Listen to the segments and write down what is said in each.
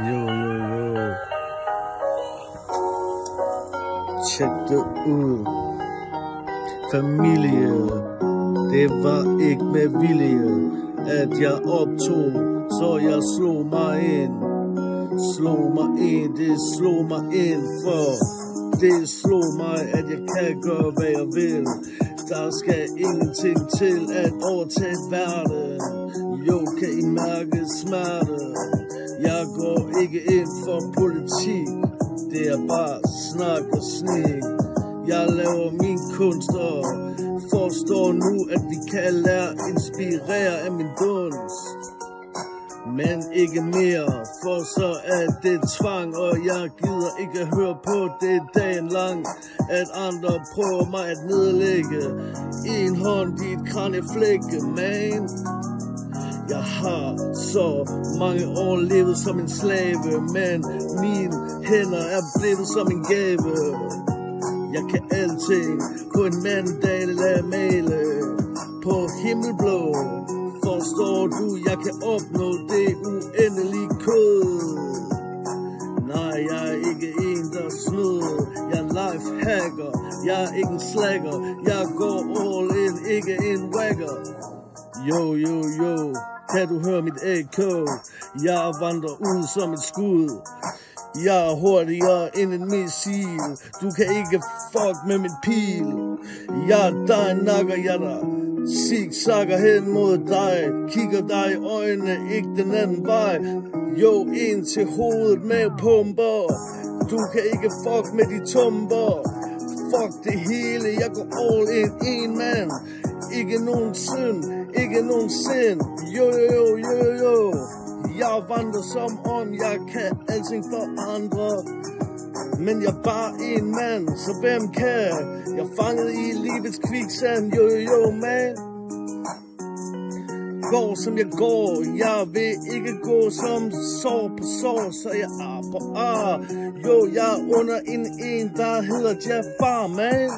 Jo. Tjek det ud. Familie. Det var ikke med vilje, at jeg optog, så jeg slog mig ind. Det slog mig ind, for det slog mig, at jeg kan gøre, hvad jeg vil. Der skal ingenting til at overtage verden. Jo, kan I mærke smerte? Jeg går ikke ind for politik. Det er bare snak og snik. Jeg laver min kunst og forstår nu, at vi kan lære inspirere af min dunst. Men ikke mere, for så er det tvang, og jeg gider ikke høre på det dagen lang, at andre prøver mig at nedlægge. En hånd i et kranjeflække, man. Jeg har så mange år levet som en slave, men mine hænder er blevet som en gave. Jeg kan alting på en mandal lade male på himmelblå. Forstår du, jeg kan opnå det uendelige kode. Nej, jeg er ikke en, der snyder. Jeg er lifehacker, jeg er ikke en slacker. Jeg går all in, ikke en wagger. Jo, kan du høre mit echo? Jeg vandrer ud som et skud. Jeg er hurtigere end en missil. Du kan ikke fuck med min pil. Jeg er dig, nakker jeg dig. Zigzagger hen mod dig. Kigger dig i øjnene, ikke den anden vej. Jo, en til hovedet med pumper. Du kan ikke fuck med de tumper. Fuck det hele, jeg går all in, en mand. Ikke nogen synd, ikke nogen sind. Jo. Jeg vandrer som om jeg kan alting for andre. Men jeg er bare en mand, så hvem kan? Jeg er fanget i livets kviksand, jo man. Går som jeg går, jeg vil ikke gå som sår på sår, så jeg er på ar. Jo, jeg er under en, der hedder Jafar, man.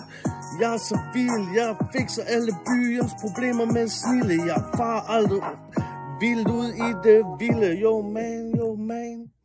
Jeg er så vild, jeg fikser alle byens problemer med snille. Jeg far aldrig vildt ud i det vilde, jo man.